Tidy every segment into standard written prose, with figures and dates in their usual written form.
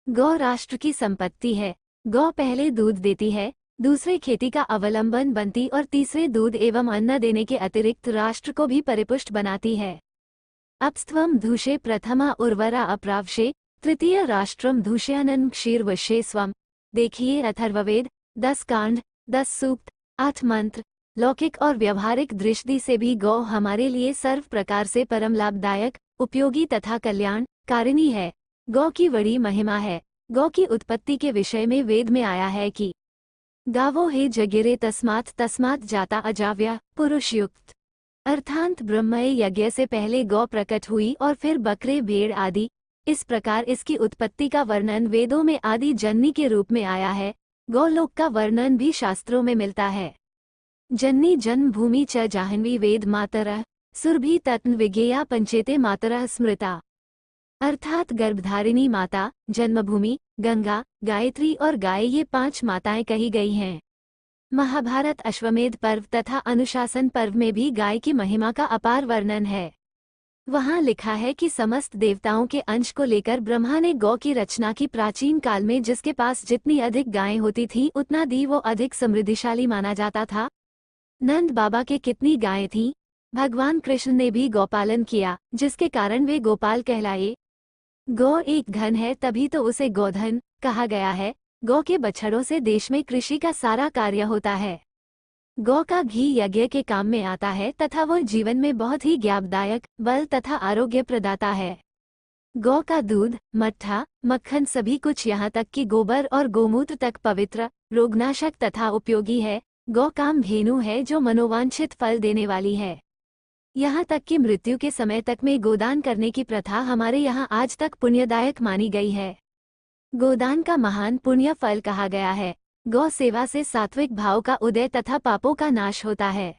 गौ राष्ट्र की संपत्ति है। गौ पहले दूध देती है, दूसरे खेती का अवलंबन बनती और तीसरे दूध एवं अन्न देने के अतिरिक्त राष्ट्र को भी परिपुष्ट बनाती है। अपस्त्वम धूषे प्रथमा उर्वरा अप्रावशे तृतीय राष्ट्रम धूषयानन क्षीरवशे स्वम। देखिए अथर्ववेद 10 कांड 10 सूक्त 8 मंत्र। लौकिक और व्यवहारिक दृष्टि से भी गौ हमारे लिए सर्व प्रकार से परम लाभदायक, उपयोगी तथा कल्याण कारिणी है। गौ की बड़ी महिमा है। गौ की उत्पत्ति के विषय में वेद में आया है कि गावो हे जगिरे तस्मात् तस्मात् जाता अजाव्या पुरुषयुक्त। अर्थात ब्रह्मय यज्ञ से पहले गौ प्रकट हुई और फिर बकरे भेड़ आदि। इस प्रकार इसकी उत्पत्ति का वर्णन वेदों में आदि जननी के रूप में आया है। गौलोक का वर्णन भी शास्त्रों में मिलता है। जननी जन्म भूमि च जाह्नवी वेद मातरः सुरभि तत्न विज्ञेया पंचेते मातरः स्मृता। अर्थात गर्भधारिणी माता, जन्मभूमि, गंगा, गायत्री और गाय ये 5 माताएं कही गई हैं। महाभारत अश्वमेध पर्व तथा अनुशासन पर्व में भी गाय की महिमा का अपार वर्णन है। वहाँ लिखा है कि समस्त देवताओं के अंश को लेकर ब्रह्मा ने गौ की रचना की। प्राचीन काल में जिसके पास जितनी अधिक गायें होती थीं उतना दी वो अधिक समृद्धिशाली माना जाता था। नंद बाबा के कितनी गायें थीं। भगवान कृष्ण ने भी गौपालन किया, जिसके कारण वे गोपाल कहलाए। गौ एक धन है, तभी तो उसे गोधन कहा गया है। गौ के बछड़ों से देश में कृषि का सारा कार्य होता है। गौ का घी यज्ञ के काम में आता है तथा वह जीवन में बहुत ही ज्ञानदायक, बल तथा आरोग्य प्रदाता है। गौ का दूध, मट्ठा, मक्खन सभी कुछ यहाँ तक कि गोबर और गोमूत्र तक पवित्र, रोगनाशक तथा उपयोगी है। गौ काम धेनु है जो मनोवांछित फल देने वाली है। यहाँ तक कि मृत्यु के समय तक में गोदान करने की प्रथा हमारे यहाँ आज तक पुण्यदायक मानी गई है। गोदान का महान पुण्य फल कहा गया है। गौ सेवा से सात्विक भाव का उदय तथा पापों का नाश होता है।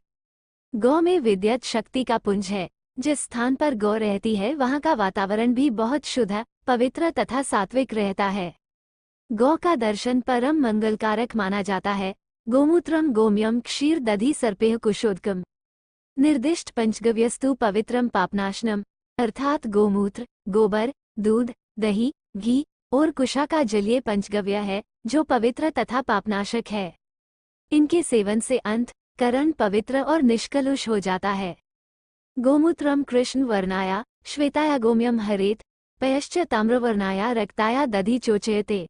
गौ में विद्युत शक्ति का पुंज है। जिस स्थान पर गौ रहती है वहाँ का वातावरण भी बहुत शुद्ध, पवित्र तथा सात्विक रहता है। गौ का दर्शन परम मंगलकारक माना जाता है। गोमूत्रम गोम्यम क्षीर दधि सर्पेह कुशोदकम। निर्दिष्ट पंचगव्यस्तु पवित्रम पापनाशनम। अर्थात गोमूत्र, गोबर, दूध, दही, घी और कुशा का जलीय पंचगव्य है जो पवित्र तथा पापनाशक है। इनके सेवन से अंत करण पवित्र और निष्कलुष हो जाता है। गोमूत्रम कृष्ण वर्णाया श्वेताया गोम्यम हरेत पयश्च ताम्रवर्णाया रक्ताया दधि चोचयते।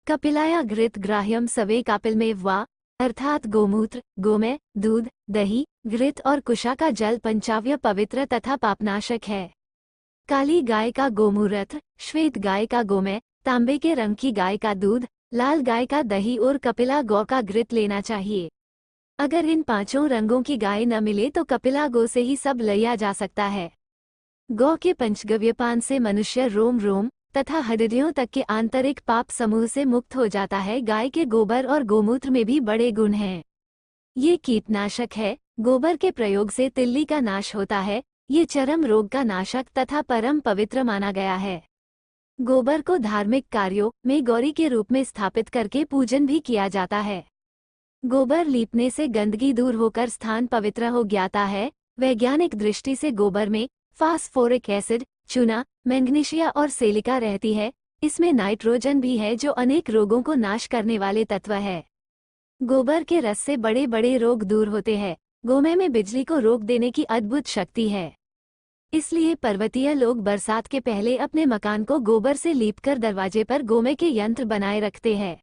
कपिलाया घृत ग्राह्यम सवे कापिल में वा। अर्थात गोमूत्र, गोमय, दूध, दही, घृत और कुशा का जल पंचाव्य पवित्र तथा पापनाशक है। काली गाय का गोमूत्र, श्वेत गाय का गोमय, तांबे के रंग की गाय का दूध, लाल गाय का दही और कपिला गौ का घृत लेना चाहिए। अगर इन 5 रंगों की गाय न मिले तो कपिला गौ से ही सब लिया जा सकता है। गौ के पंचगव्यपान से मनुष्य रोम रोम तथा हड्डियों तक के आंतरिक पाप समूह से मुक्त हो जाता है। गाय के गोबर और गोमूत्र में भी बड़े गुण हैं। ये कीटनाशक है। गोबर के प्रयोग से तिल्ली का नाश होता है। ये चरम रोग का नाशक तथा परम पवित्र माना गया है। गोबर को धार्मिक कार्यों में गौरी के रूप में स्थापित करके पूजन भी किया जाता है। गोबर लीपने से गंदगी दूर होकर स्थान पवित्र हो जाता है। वैज्ञानिक दृष्टि से गोबर में फास्फोरिक एसिड, चूना, मैग्नीशिया और सिलिका रहती है। इसमें नाइट्रोजन भी है जो अनेक रोगों को नाश करने वाले तत्व है। गोबर के रस से बड़े बड़े रोग दूर होते हैं। गोमय में बिजली को रोक देने की अद्भुत शक्ति है। इसलिए पर्वतीय लोग बरसात के पहले अपने मकान को गोबर से लीपकर दरवाजे पर गोमय के यंत्र बनाए रखते हैं।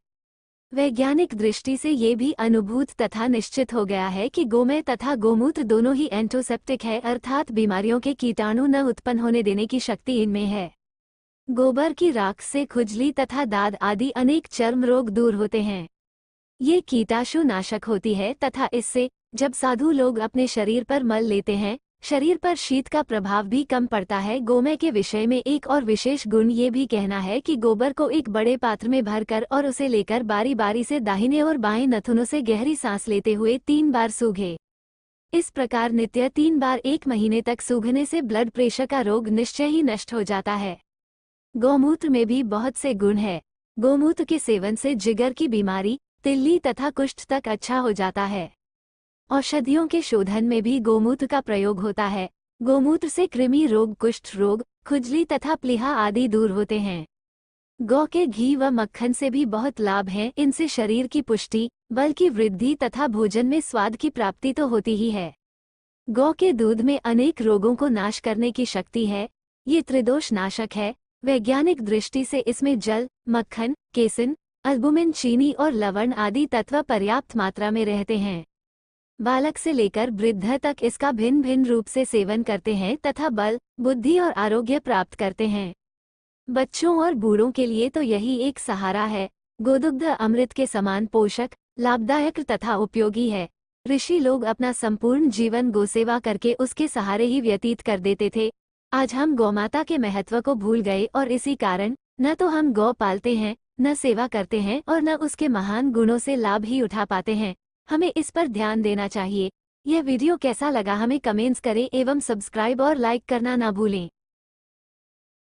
वैज्ञानिक दृष्टि से ये भी अनुभूत तथा निश्चित हो गया है कि गोमय तथा गोमूत्र दोनों ही एंटीसेप्टिक है, अर्थात बीमारियों के कीटाणु न उत्पन्न होने देने की शक्ति इनमें है। गोबर की राख से खुजली तथा दाद आदि अनेक चर्म रोग दूर होते हैं। ये कीटाणु नाशक होती है तथा इससे जब साधु लोग अपने शरीर पर मल लेते हैं, शरीर पर शीत का प्रभाव भी कम पड़ता है। गोमय के विषय में एक और विशेष गुण ये भी कहना है कि गोबर को एक बड़े पात्र में भरकर और उसे लेकर बारी बारी से दाहिने और बाएं नथुनों से गहरी सांस लेते हुए 3 बार सूंघे। इस प्रकार नित्य 3 बार 1 महीने तक सूंघने से ब्लड प्रेशर का रोग निश्चय ही नष्ट हो जाता है। गौमूत्र में भी बहुत से गुण है। गोमूत्र के सेवन से जिगर की बीमारी, तिल्ली तथा कुष्ठ तक अच्छा हो जाता है। औषधियों के शोधन में भी गोमूत्र का प्रयोग होता है। गोमूत्र से कृमि रोग, कुष्ठ रोग, खुजली तथा प्लीहा आदि दूर होते हैं। गौ के घी व मक्खन से भी बहुत लाभ हैं। इनसे शरीर की पुष्टि, बल की वृद्धि तथा भोजन में स्वाद की प्राप्ति तो होती ही है। गौ के दूध में अनेक रोगों को नाश करने की शक्ति है। ये त्रिदोष नाशक है। वैज्ञानिक दृष्टि से इसमें जल, मक्खन, केसिन, अल्बुमिन, चीनी और लवण आदि तत्व पर्याप्त मात्रा में रहते हैं। बालक से लेकर वृद्ध तक इसका भिन्न भिन्न रूप से सेवन करते हैं तथा बल, बुद्धि और आरोग्य प्राप्त करते हैं। बच्चों और बूढ़ों के लिए तो यही एक सहारा है। गोदुग्ध अमृत के समान पोषक, लाभदायक तथा उपयोगी है। ऋषि लोग अपना संपूर्ण जीवन गोसेवा करके उसके सहारे ही व्यतीत कर देते थे। आज हम गौमाता के महत्व को भूल गए और इसी कारण न तो हम गौ पालते हैं, न सेवा करते हैं और न उसके महान गुणों से लाभ ही उठा पाते हैं। हमें इस पर ध्यान देना चाहिए। यह वीडियो कैसा लगा हमें कमेंट्स करें एवं सब्सक्राइब और लाइक करना ना भूलें।